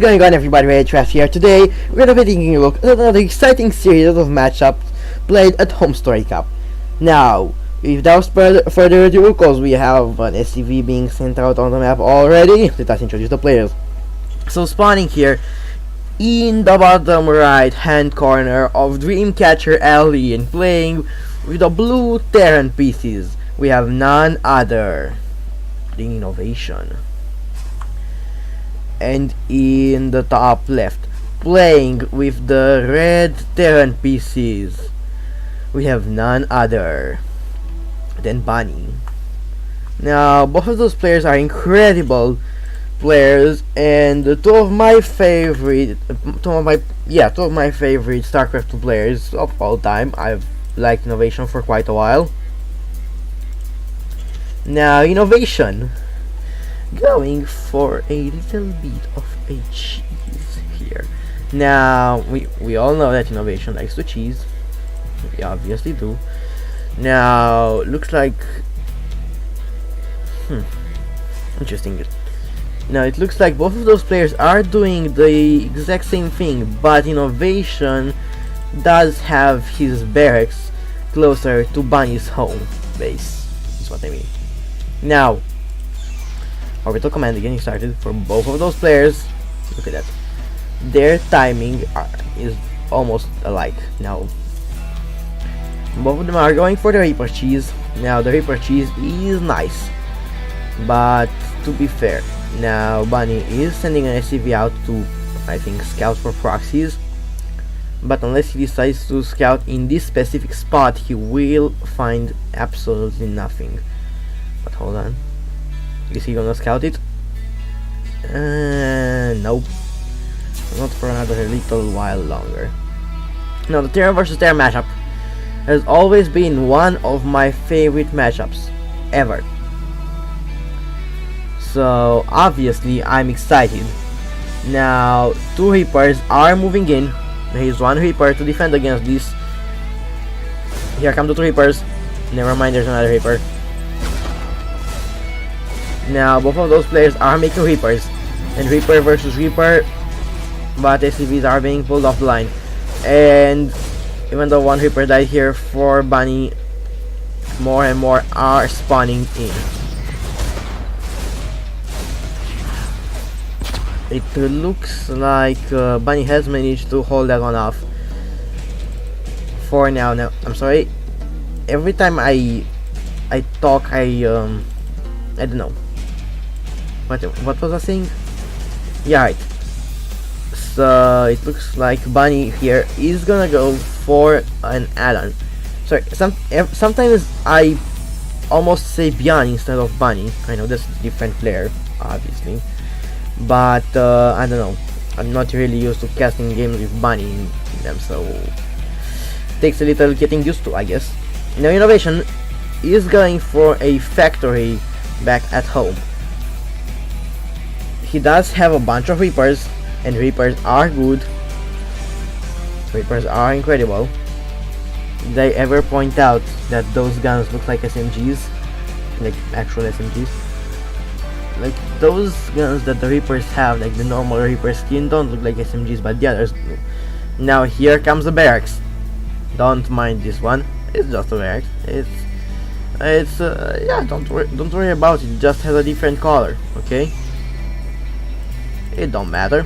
Going on everybody, Trash here. Today we're gonna be taking a look at another exciting series of matchups played at Home Story Cup. Now, without further ado, because we have an SCV being sent out on the map already, let us introduce the players. So spawning here in the bottom right hand corner of Dreamcatcher Alley and playing with the blue Terran pieces, we have none other than Innovation. And in the top left, playing with the red Terran pieces, we have none other than Bunny. Now, both of those players are incredible players, and two of my favorite StarCraft players of all time. I've liked Innovation for quite a while. Now, Innovation going for a little bit of a cheese here. Now we all know that Innovation likes to cheese. We obviously do. Now looks like interesting. Now it looks like both of those players are doing the exact same thing, but Innovation does have his barracks closer to Bunny's home base. That's what I mean. Now, orbital command getting started for both of those players. Look at that. Their timing is almost alike. Now, both of them are going for the Reaper cheese. Now, the Reaper cheese is nice, but to be fair, now Bunny is sending an SCV out to, I think, scout for proxies. But unless he decides to scout in this specific spot, he will find absolutely nothing. But hold on. Is he gonna scout it? Nope. Not for another little while longer. Now, the Terra vs Terra matchup has always been one of my favorite matchups ever. So, obviously, I'm excited. Now, two Reapers are moving in. There is one Reaper to defend against this. Here come the two Reapers. Never mind, there's another Reaper. Now, both of those players are making Reapers, and Reaper versus Reaper, but SCVs are being pulled off the line. And even though one Reaper died here for Bunny, more and more are spawning in. It looks like Bunny has managed to hold that one off for now. Now, I'm sorry. Every time I talk, I don't know. What was I saying? Yeah, right. So it looks like Bunny here is gonna go for an add-on. Sorry, sometimes I almost say Beyond instead of Bunny. I know that's a different player, obviously, but I don't know. I'm not really used to casting games with Bunny in them, so it takes a little getting used to, I guess. Now, Innovation is going for a factory back at home. He does have a bunch of Reapers, and Reapers are good. Reapers are incredible. Did I ever point out that those guns look like SMGs? Like actual SMGs? Like those guns that the Reapers have, like the normal Reaper skin, don't look like SMGs, but the others do. Now here comes the barracks. Don't mind this one. It's just a barracks. Yeah, don't worry about it. It just has a different color, okay? It don't matter.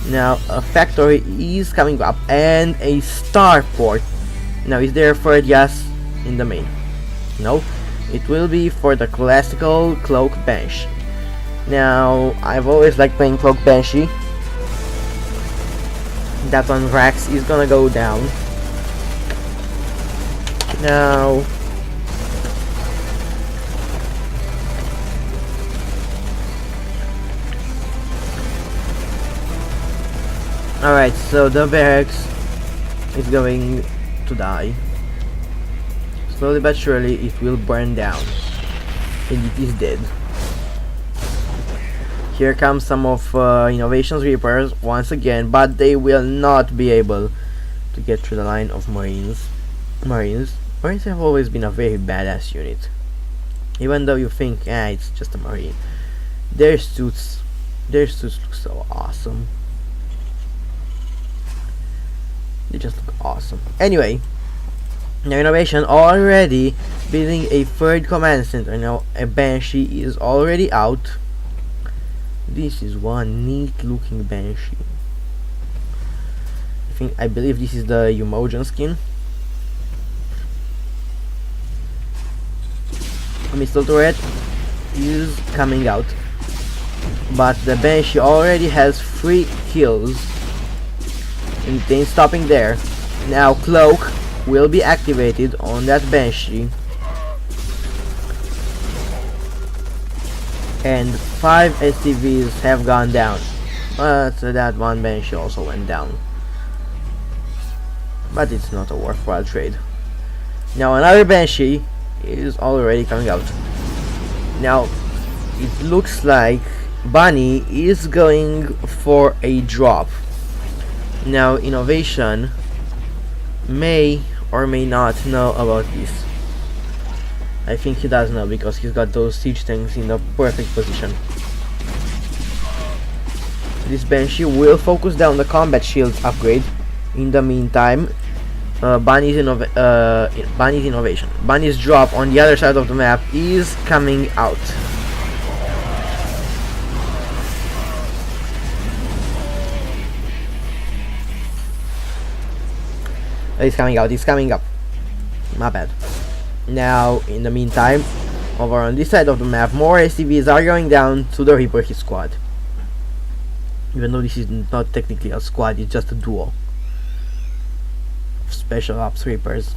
Now a factory is coming up and a starport. Now, is there a third gas in the main? No. It will be for the classical Cloak Banshee. Now, I've always liked playing Cloak Banshee. That one Rax is gonna go down. Now, alright, so the barracks is going to die. Slowly but surely it will burn down. And it is dead. Here comes some of Innovation's Reapers once again, but they will not be able to get through the line of Marines. Marines have always been a very badass unit. Even though you think, it's just a Marine. Their suits look so awesome. They just look awesome. Anyway, now Innovation already building a third command center. Now a Banshee is already out. This is one neat looking Banshee. I believe this is the Umojan skin. Missile turret is coming out, but the Banshee already has 3 kills. And it ain't stopping there. Now Cloak will be activated on that Banshee, and 5 SCVs have gone down, but that one Banshee also went down. But it's not a worthwhile trade. Now another Banshee is already coming out. Now it looks like Bunny is going for a drop. Now Innovation may or may not know about this. I think he does know, because he's got those siege tanks in the perfect position. This Banshee will focus down the combat shields upgrade. In the meantime, Bunny's Innovation. Bunny's drop on the other side of the map is coming out. It's coming out, it's coming up. My bad. Now, in the meantime, over on this side of the map, more SCVs are going down to the Reaper his squad. Even though this is not technically a squad, it's just a duo of Special Ops Reapers.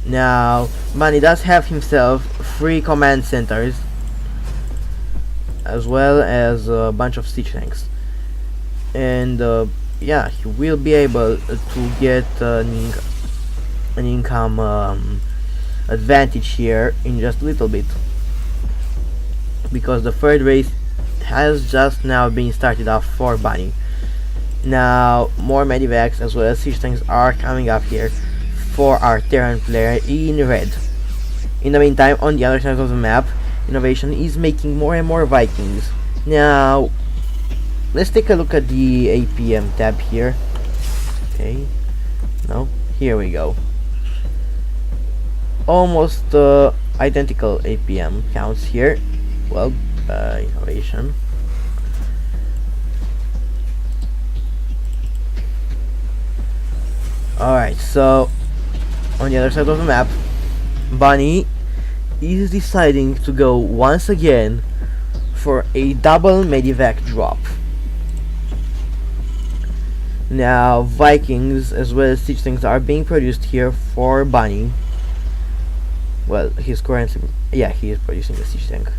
Now, Bunny does have himself 3 command centers, as well as a bunch of siege tanks. And yeah, he will be able to get an income advantage here in just a little bit, because the third race has just now been started off for Bunny. Now more medivacs as well as siege tanks are coming up here for our Terran player in red. In the meantime, on the other side of the map, Innovation is making more and more Vikings. Now let's take a look at the APM tab here. Okay, no, here we go. Almost identical APM counts here. Well, Innovation. Alright, so on the other side of the map, Bunny is deciding to go once again for a double medivac drop. Now Vikings as well as siege tanks are being produced here for Bunny. Well, he's currently, yeah, he is producing a siege tank.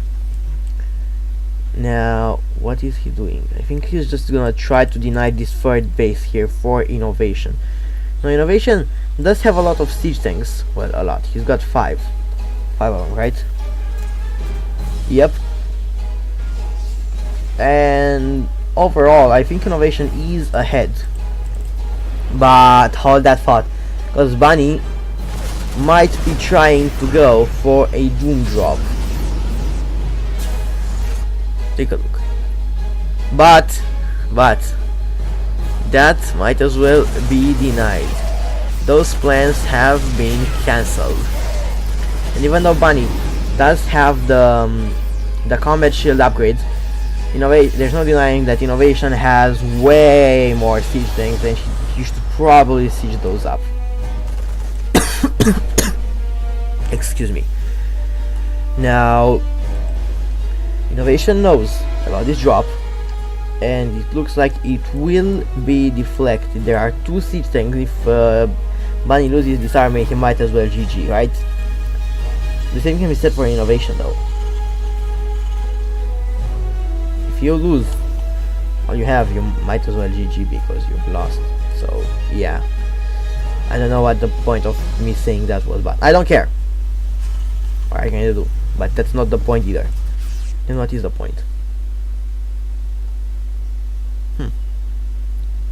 Now what is he doing? I think he's just gonna try to deny this third base here for Innovation. Now Innovation does have a lot of siege tanks. Well, a lot. He's got 5 of them, right? Yep. And overall I think Innovation is ahead. But hold that thought, because Bunny might be trying to go for a Doom drop. Take a look. But that might as well be denied. Those plans have been cancelled. And even though Bunny does have the combat shield upgrades, there's no denying that Innovation has way more siege tanks, and you should probably siege those up. Excuse me. Now Innovation knows about this drop, and it looks like it will be deflected. There are 2 siege tanks. If Bunny loses this army, he might as well GG, right? The same can be said for Innovation though. If you lose all you have, you might as well GG because you've lost. So yeah, I don't know what the point of me saying that was, but I don't care. What are you gonna do? But that's not the point either. Then what is the point?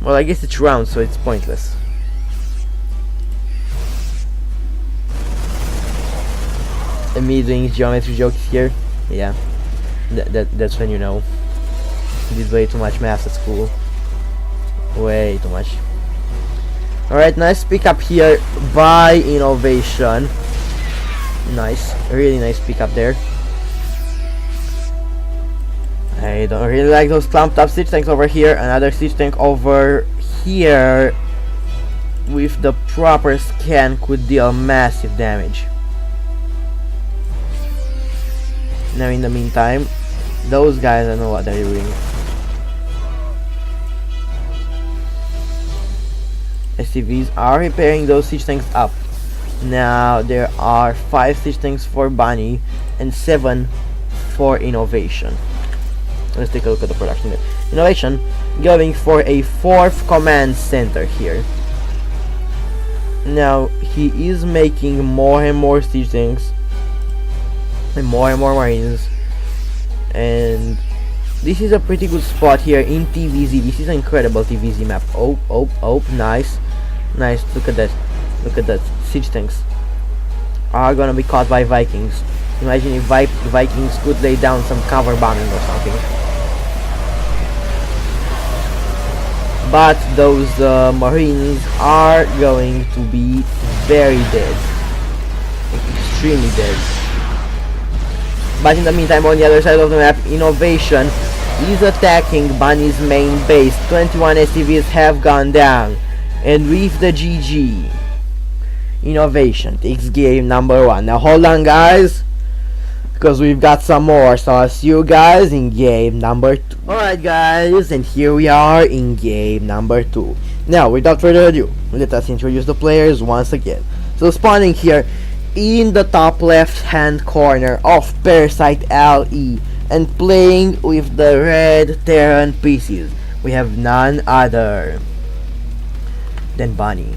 Well, I guess it's round, so it's pointless. And me doing geometry jokes here, yeah. That's when you know you did way too much math at school. Way too much. Alright, nice pickup here by Innovation. Nice, really nice pickup there. I don't really like those clumped up siege tanks over here. Another siege tank over here with the proper scan could deal massive damage. Now in the meantime, those guys, I don't know what they're doing. SCVs are repairing those siege tanks up. Now there are 5 siege tanks for Bunny and 7 for Innovation. Let's take a look at the production there. Innovation going for a 4th command center here. Now he is making more and more siege tanks and more marines, and this is a pretty good spot here in TVZ. This is an incredible TVZ map. Oh, nice. Look at that. Siege tanks are gonna be caught by Vikings. Imagine if Vikings could lay down some cover bombing or something. But those marines are going to be very dead, extremely dead. But in the meantime, on the other side of the map, Innovation is attacking Bunny's main base. 21 SCVs have gone down, and with the GG, Innovation takes game number 1. Now hold on, guys, because we've got some more, so I'll see you guys in game number 2. Alright guys, and here we are in game number 2. Now without further ado, let us introduce the players once again. So spawning here in the top left hand corner of Parasite LE and playing with the red Terran pieces, we have none other than Bunny.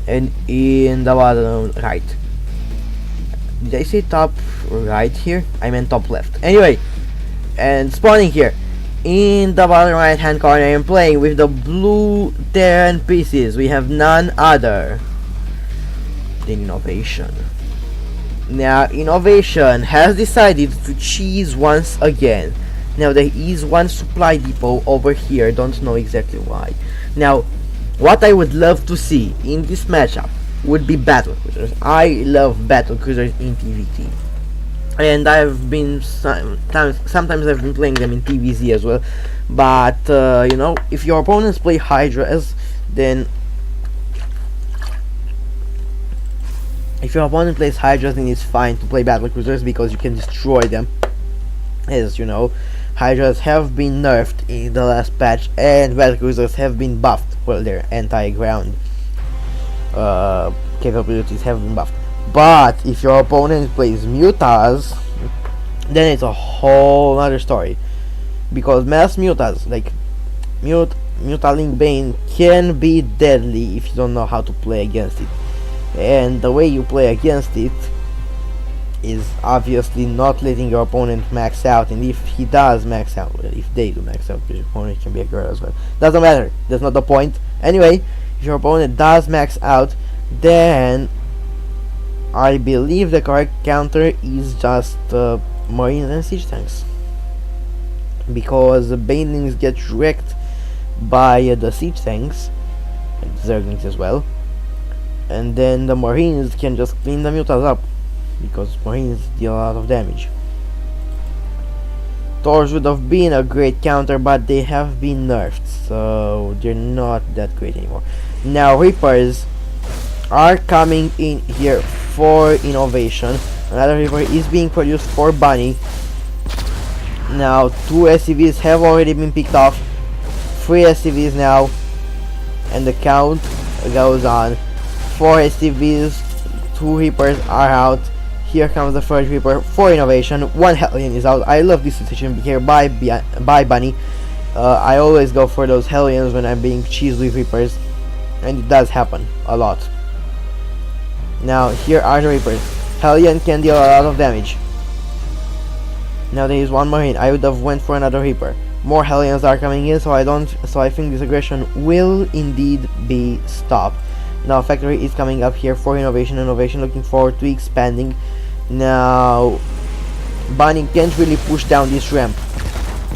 And in the bottom right, did I say top right here? I meant top left. Anyway, and spawning here in the bottom right hand corner and playing with the blue Terran pieces, we have none other than Innovation. Now Innovation has decided to cheese once again. Now there is one supply depot over here, don't know exactly why. Now what I would love to see in this matchup would be battle cruisers. I love battle cruisers in TVT, and I've been sometimes I've been playing them in TVZ as well. But you know, if your opponents play Hydras, then it's fine to play battle cruisers because you can destroy them. As you know, Hydras have been nerfed in the last patch, and battle cruisers have been buffed. Well, their anti-ground capabilities have been buffed. But if your opponent plays mutas, then it's a whole other story, because mass mutas like Mutalink Bane can be deadly if you don't know how to play against it. And the way you play against it is obviously not letting your opponent max out, and if he does max out, well, if they do max out, because your opponent can be a girl as well, doesn't matter, that's not the point. Anyway, if your opponent does max out, then I believe the correct counter is just marines and siege tanks, because the banelings get wrecked by the siege tanks and zerglings as well, and then the marines can just clean the mutas up, because marines deal a lot of damage. Thors would have been a great counter, but they have been nerfed, so they're not that great anymore. Now Reapers are coming in here for Innovation. Another Reaper is being produced for Bunny. Now 2 SCVs have already been picked off, 3 SCVs now, and the count goes on. 4 SCVs, 2 Reapers are out. Here comes the first Reaper for Innovation. 1 Hellion is out. I love this situation here by Bunny. I always go for those Hellions when I'm being cheesed with Reapers, and it does happen a lot. Now here are the Reapers. Hellion can deal a lot of damage. Now there is 1 Marine. I would have went for another Reaper. More Hellions are coming in, so I think this aggression will indeed be stopped. Now Factory is coming up here for Innovation. Innovation looking forward to expanding. Now Bunny can't really push down this ramp,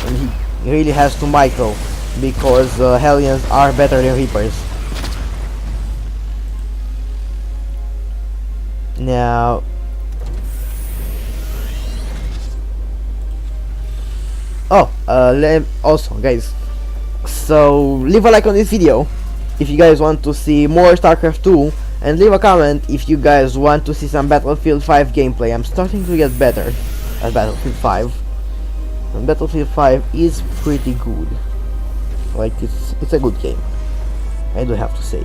and he really has to micro, because Hellions are better than Reapers. Now, also guys, so leave a like on this video if you guys want to see more StarCraft 2, and leave a comment if you guys want to see some Battlefield 5 gameplay. I'm starting to get better at Battlefield 5, and Battlefield 5 is pretty good. Like, it's a good game, I do have to say.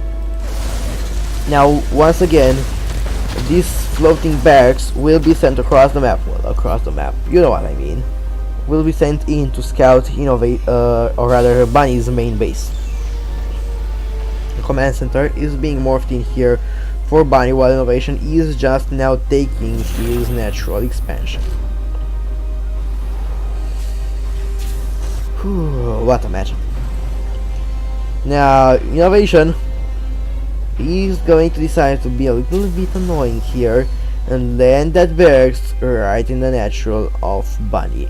Now, once again, these floating barracks will be sent across the map. Well, across the map, you know what I mean. Will be sent in to scout or rather Bunny's main base. The command center is being morphed in here for Bunny, while Innovation is just now taking his natural expansion. Whew, what a match. Now, Innovation is going to decide to be a little bit annoying here and land that barracks right in the natural of Bunny.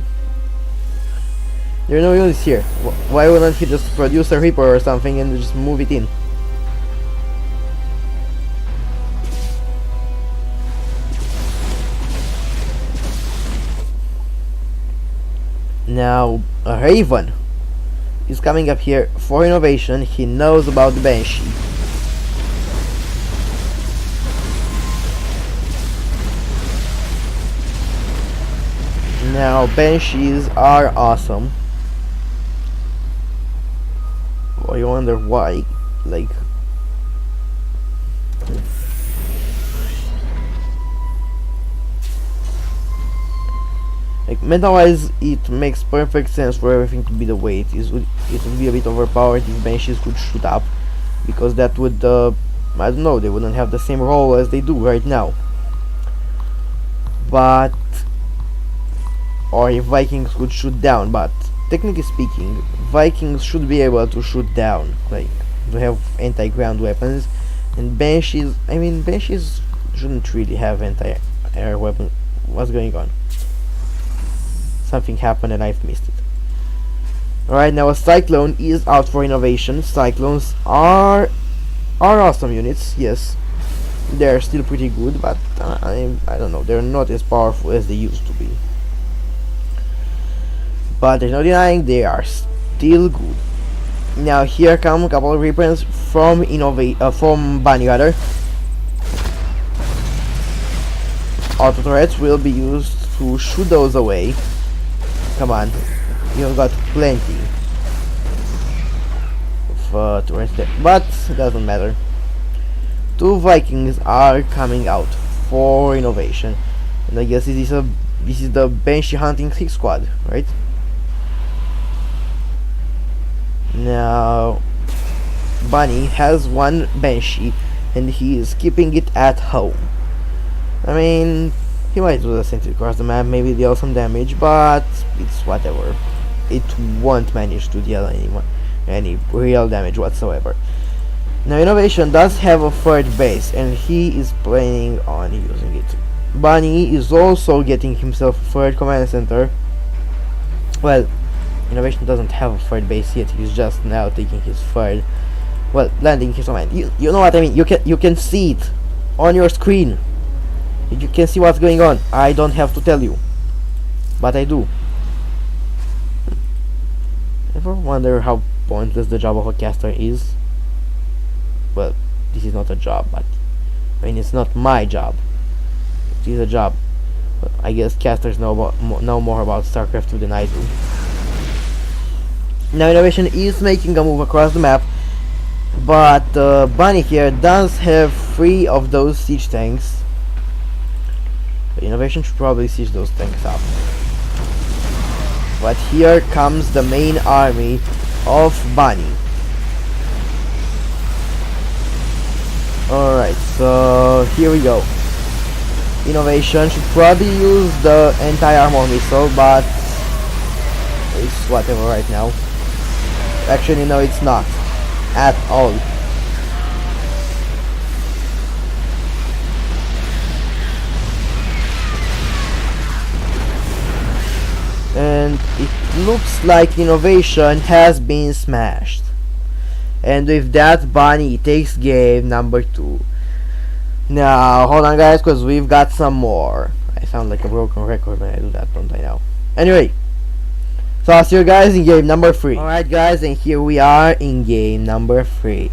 There are no units here. Why wouldn't he just produce a Reaper or something and just move it in? Now, a Raven is coming up here for Innovation. He knows about the Banshee. Now, Banshees are awesome. I wonder why, like, meta-wise, it makes perfect sense for everything to be the way it is. It would be a bit overpowered if Banshees could shoot up, because that would, I don't know, they wouldn't have the same role as they do right now. But, or if Vikings could shoot down, but technically speaking, Vikings should be able to shoot down, like, to have anti-ground weapons, and Banshees, I mean, Banshees shouldn't really have anti-air weapons. What's going on? Something happened and I've missed it. Alright, now a Cyclone is out for Innovation. Cyclones are awesome units, yes. They're still pretty good, but I don't know, they're not as powerful as they used to be. But there's no denying they are still good. Now here come a couple of reprints from from Bunny rather. Auto turrets will be used to shoot those away. Come on, you've got plenty of turrets there, but it doesn't matter. 2 Vikings are coming out for Innovation, and I guess this is the Banshee hunting 6 squad, right? Now, Bunny has 1 Banshee, and he is keeping it at home. I mean, he might do the same thing across the map, maybe deal some damage, but it's whatever. It won't manage to deal any real damage whatsoever. Now, Innovation does have a 3rd base, and he is planning on using it. Bunny is also getting himself a 3rd command center. Well, Innovation doesn't have a 3rd base yet. He's just now taking his 3rd. Well, landing his command. You know what I mean. You can see it on your screen. You can see what's going on. I don't have to tell you, but I do. Ever wonder how pointless the job of a caster is? Well, this is not a job, but I mean, it's not my job. It is a job. But I guess casters know more about StarCraft 2 than I do. Now Innovation is making a move across the map, but Bunny here does have 3 of those siege tanks. But Innovation should probably siege those tanks up. But here comes the main army of Bunny. Alright, so here we go. Innovation should probably use the anti-armor missile, but it's whatever right now. Actually, no, it's not at all. and it looks like innovation has been smashed. And with that, Bunny takes game number 2. Now, hold on guys, because we've got some more. I sound like a broken record when I do that, don't I now? Anyway, so I'll see you guys in game number 3. Alright guys, and here we are in game number 3.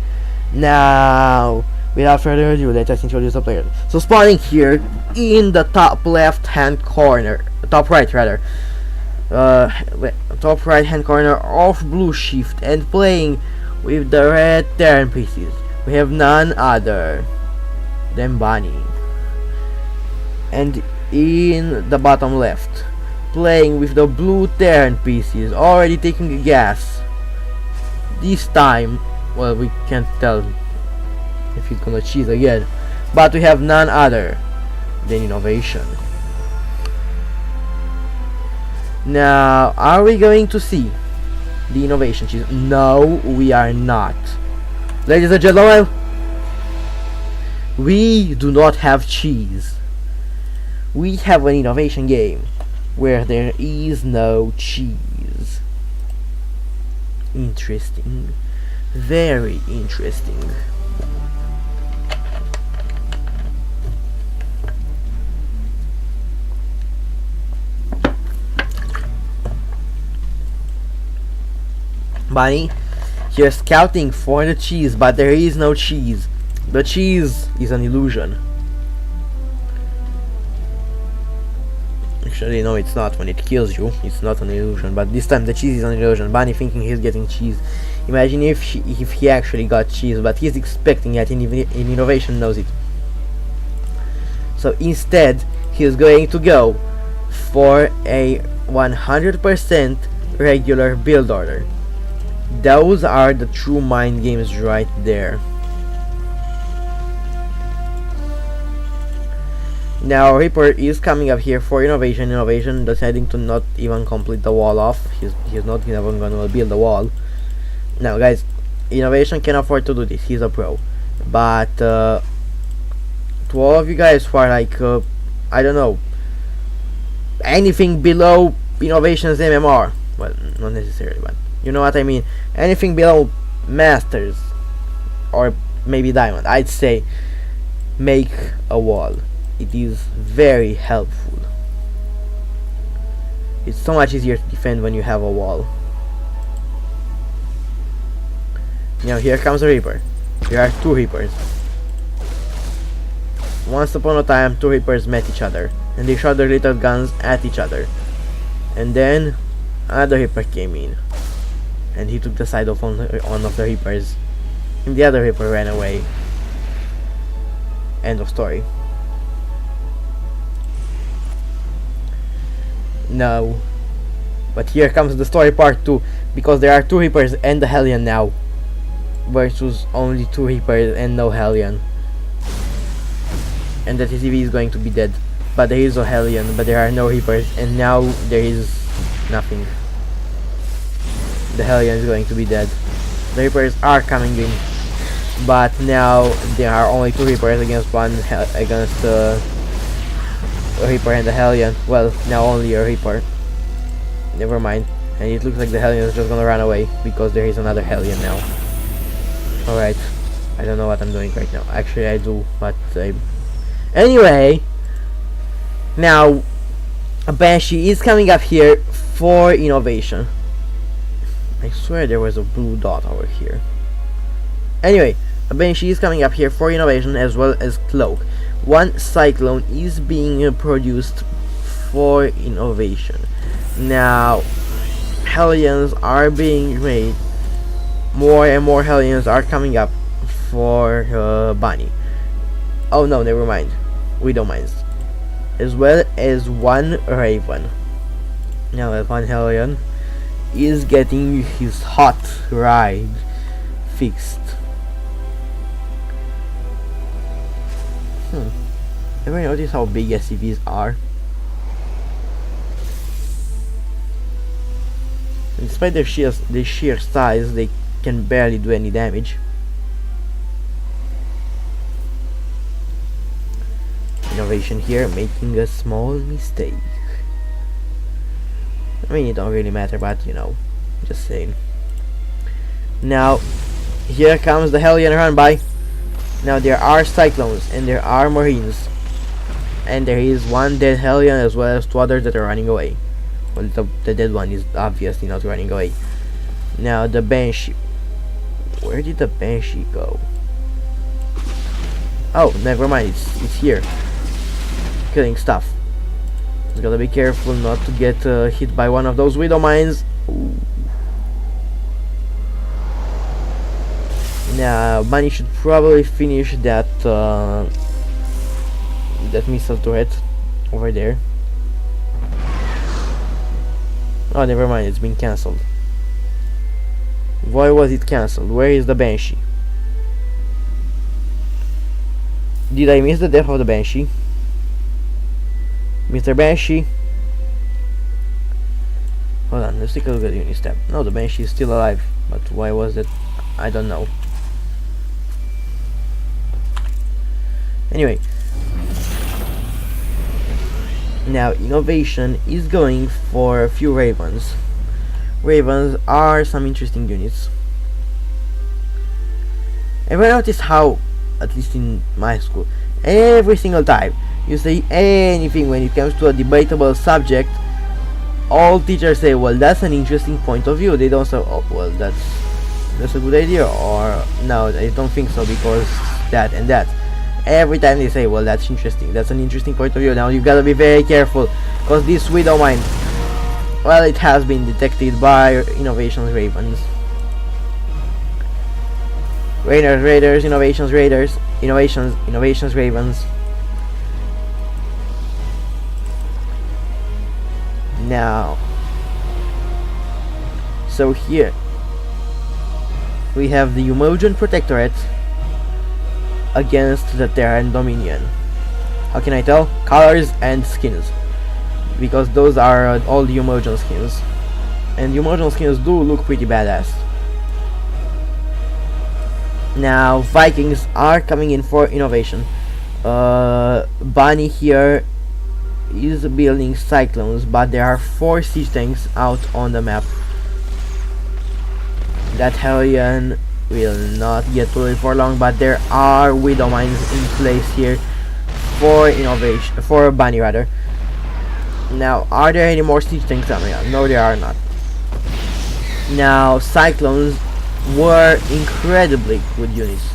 Now, without further ado, let us introduce the players. So spawning here in the top left hand corner, top right rather, top right hand corner of Blue Shift, and playing with the red Terran pieces, we have none other than Bunny. And in the bottom left, playing with the blue Terran pieces, already taking a gas. This time, well, we can't tell if he's gonna cheese again, but we have none other than Innovation. Now, are we going to see the Innovation cheese? No, we are not. Ladies and gentlemen, we do not have cheese. We have an Innovation game where there is no cheese. Interesting. Very interesting. Bunny, you're scouting for the cheese, but there is no cheese. The cheese is an illusion. Actually, no, it's not. When it kills you, it's not an illusion. But this time the cheese is an illusion. Bunny thinking he's getting cheese. Imagine if he actually got cheese, but he's expecting it, and Innovation knows it. So instead, he's going to go for a 100% regular build order. Those are the true mind games right there. Now Reaper is coming up here for Innovation. Innovation deciding to not even complete the wall off. He's not even gonna build the wall. Now guys, Innovation can afford to do this. He's a pro. But to all of you guys who are like I don't know, anything below Innovation's MMR, well, not necessarily, but you know what I mean, anything below Masters or maybe Diamond, I'd say make a wall. It is very helpful. It's so much easier to defend when you have a wall. Now here comes a Reaper. There are two Reapers. Once upon a time, two Reapers met each other, and they shot their little guns at each other. And then another Reaper came in, and he took the side of one of the Reapers, and the other Reaper ran away. End of story. No, but here comes the story part 2, because there are two Reapers and the Hellion now, versus only two Reapers and no Hellion. And the TCV is going to be dead, but there is a Hellion, but there are no Reapers, and now there is nothing. The Hellion is going to be dead. The Reapers are coming in, but now there are only two Reapers against against a Reaper and the Hellion. Well, now only a Reaper. Never mind. And it looks like the Hellion is just gonna run away because there is another Hellion now. Alright. I don't know what I'm doing right now. Actually, I do, but anyway, now a Banshee is coming up here for Innovation. I swear there was a blue dot over here. Anyway, a Banshee is coming up here for Innovation as well as Cloak. One Cyclone is being produced for Innovation. Now, Hellions are being made. More and more Hellions are coming up for Bunny. Oh no, never mind. We don't mind. As well as one Raven. Now that one Hellion is getting his hot ride fixed. Ever notice how big SCVs are? And despite their sheer size, they can barely do any damage. Innovation here making a small mistake. I mean, it don't really matter, but you know, just saying. Now, here comes the Hellion run by. Now there are Cyclones and there are Marines, and there is one dead Hellion as well as two others that are running away. Well, the dead one is obviously not running away. Now the Banshee. Where did the Banshee go? Oh, never mind. It's here, killing stuff. Just gotta be careful not to get hit by one of those Widow Mines. Ooh. Now Bunny should probably finish that that missile turret over there. Oh, never mind, it's been cancelled. Why was it cancelled? Where is the Banshee? Did I miss the death of the Banshee? Mr. Banshee? Hold on, let's take a look at Unit Step. No, the Banshee is still alive, but why was that? I don't know. Anyway, now Innovation is going for a few Ravens. Ravens are some interesting units. Ever notice how, at least in my school, every single time you say anything when it comes to a debatable subject, all teachers say, well, that's an interesting point of view. They don't say, oh, well, that's a good idea, or no, I don't think so because that and that. Every time they say, well, that's interesting, that's an interesting point of view. Now you've got to be very careful, because this Widow Mine, well, it has been detected by Innovations Ravens. Raiders, Innovations Raiders, Innovations Ravens. Now, so here we have the Umojan Protectorate against the Terran Dominion. How can I tell? Colors and skins, because those are all the Umojan skins, and Umojan skins do look pretty badass. Now Vikings are coming in for Innovation. Bunny here is building Cyclones, but there are 4 siege tanks out on the map. That Hellion will not get to it for long, but there are Widow Mines in place here for Innovation, for Bunny rather. Now, are there any more siege tanks coming out? No, there are not. Now, Cyclones were incredibly good units.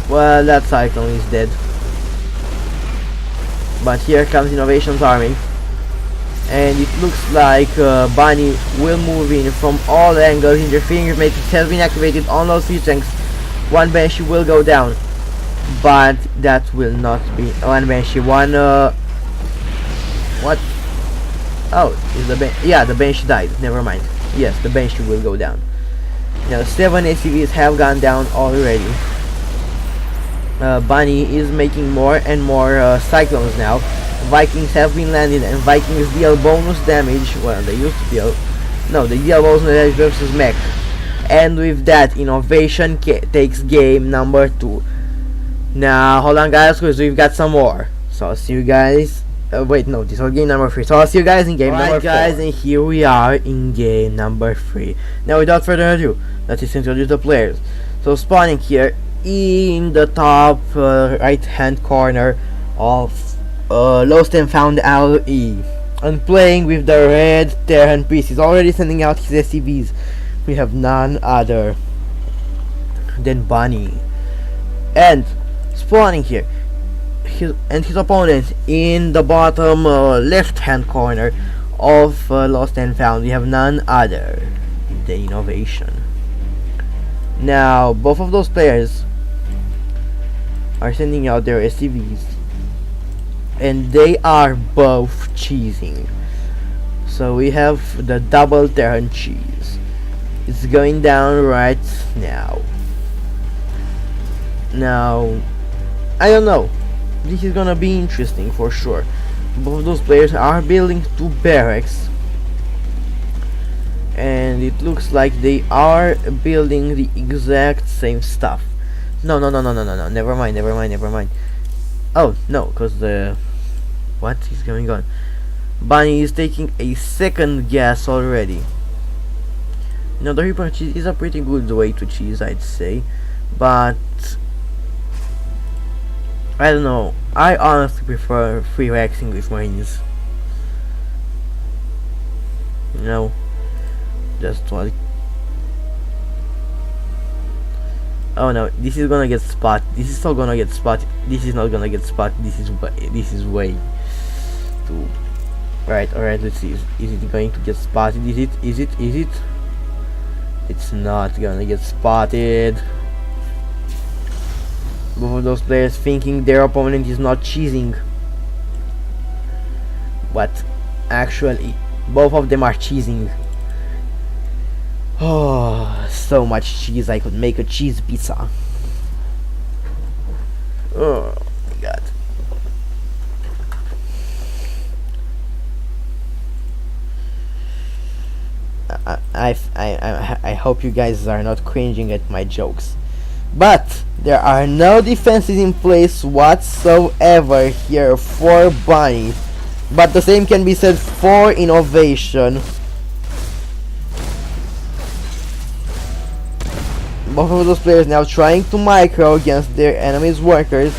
Well, that Cyclone is dead. But here comes Innovation's army, and it looks like Bunny will move in from all angles. Interference matrix has been activated on those siege tanks. One Banshee will go down, but that will not be one Banshee. What? Oh, is the the Banshee died. Never mind. Yes, the Banshee will go down. Now 7 ACVs have gone down already. Bunny is making more and more Cyclones now. Vikings have been landed, and Vikings deal bonus damage. Well, they used to deal. No, they deal bonus damage versus mech. And with that, Innovation takes game number 2. Now, hold on, guys, because we've got some more. So I'll see you guys. Wait, no, this was game number 3. So I'll see you guys in game number 4. Guys, and here we are in game number 3. Now, without further ado, let's introduce the players. So spawning here in the top right hand corner of Lost and Found LE, and playing with the red Terran Priest. He's already sending out his SCVs. We have none other than Bunny. And spawning here, his opponent in the bottom left hand corner of Lost and Found, we have none other than Innovation. Now both of those players are sending out their SCVs, and they are both cheesing. So we have the double Terran cheese. It's going down right now. Now, I don't know. This is gonna be interesting for sure. Both of those players are building 2 barracks, and it looks like they are building the exact same stuff. No, never mind. Oh, no, because the... What is going on? Bunny is taking a second guess already. You know, the Reaper cheese is a pretty good way to cheese, I'd say, but I don't know. I honestly prefer free waxing with Marines. You know, just what. Oh no, this is gonna get spot. This is still gonna get spot. This is not gonna get spot. This is way too. Alright, let's see. Is it going to get spotted? Is it? It's not gonna get spotted. Both of those players thinking their opponent is not cheesing, but actually both of them are cheesing. Oh, so much cheese, I could make a cheese pizza. Oh my god. I hope you guys are not cringing at my jokes. But there are no defenses in place whatsoever here for Bunny. But the same can be said for Innovation. Both of those players now trying to micro against their enemy's workers.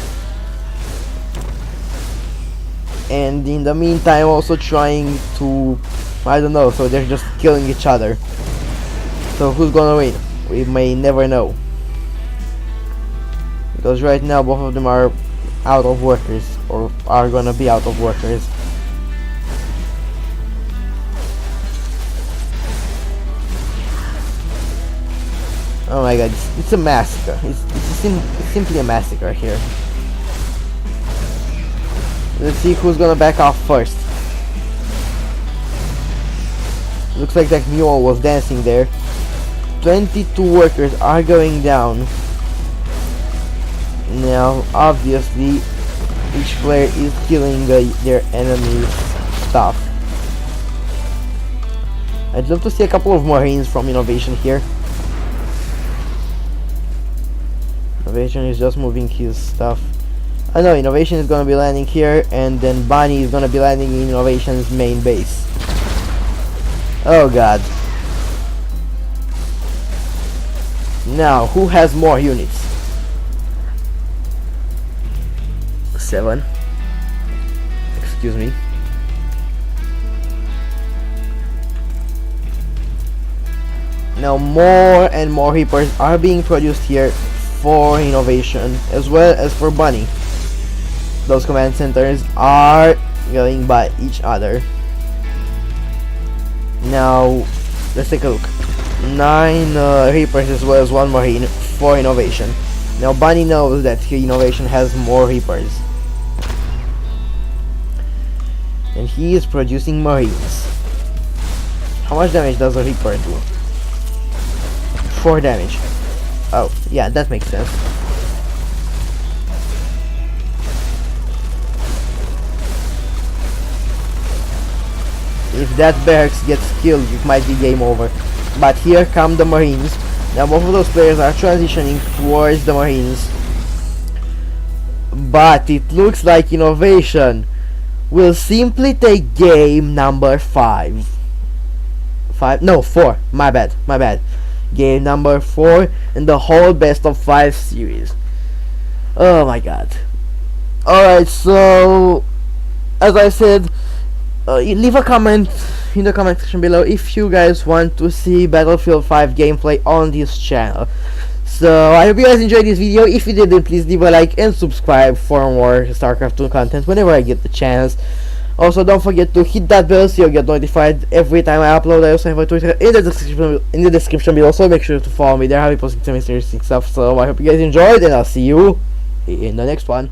And in the meantime also trying to, I don't know, so they're just killing each other. So who's gonna win? We may never know. Because right now both of them are out of workers, or are gonna be out of workers. Oh my god, it's a massacre. It's simply a massacre here. Let's see who's gonna back off first. Looks like that mule was dancing there. 22 workers are going down. Now, obviously, each player is killing their enemy's stuff. I'd love to see a couple of Marines from Innovation here. Innovation is just moving his stuff. I know Innovation is gonna be landing here, and then Bunny is gonna be landing in Innovation's main base. Oh god. Now, who has more units? 7. Excuse me. Now more and more Reapers are being produced here for Innovation as well as for Bunny. Those command centers are going by each other. Now let's take a look. 9 Reapers as well as 1 Marine for Innovation. Now Bunny knows that Innovation has more Reapers, and he is producing Marines. How much damage does a Reaper do? 4 damage. Oh, yeah, that makes sense. If that barracks gets killed, it might be game over. But here come the Marines. Now both of those players are transitioning towards the Marines. But it looks like Innovation will simply take game number 5. 5? No, 4. My bad. Game number 4 in the whole best of 5 series. Oh my god. Alright, so as I said, leave a comment in the comment section below if you guys want to see Battlefield 5 gameplay on this channel. So I hope you guys enjoyed this video. If you did, then please leave a like and subscribe for more StarCraft 2 content whenever I get the chance. Also, don't forget to hit that bell so you'll get notified every time I upload. I also have a Twitter in the description below, so make sure to follow me there. I'll be posting some interesting stuff. So I hope you guys enjoyed, and I'll see you in the next one.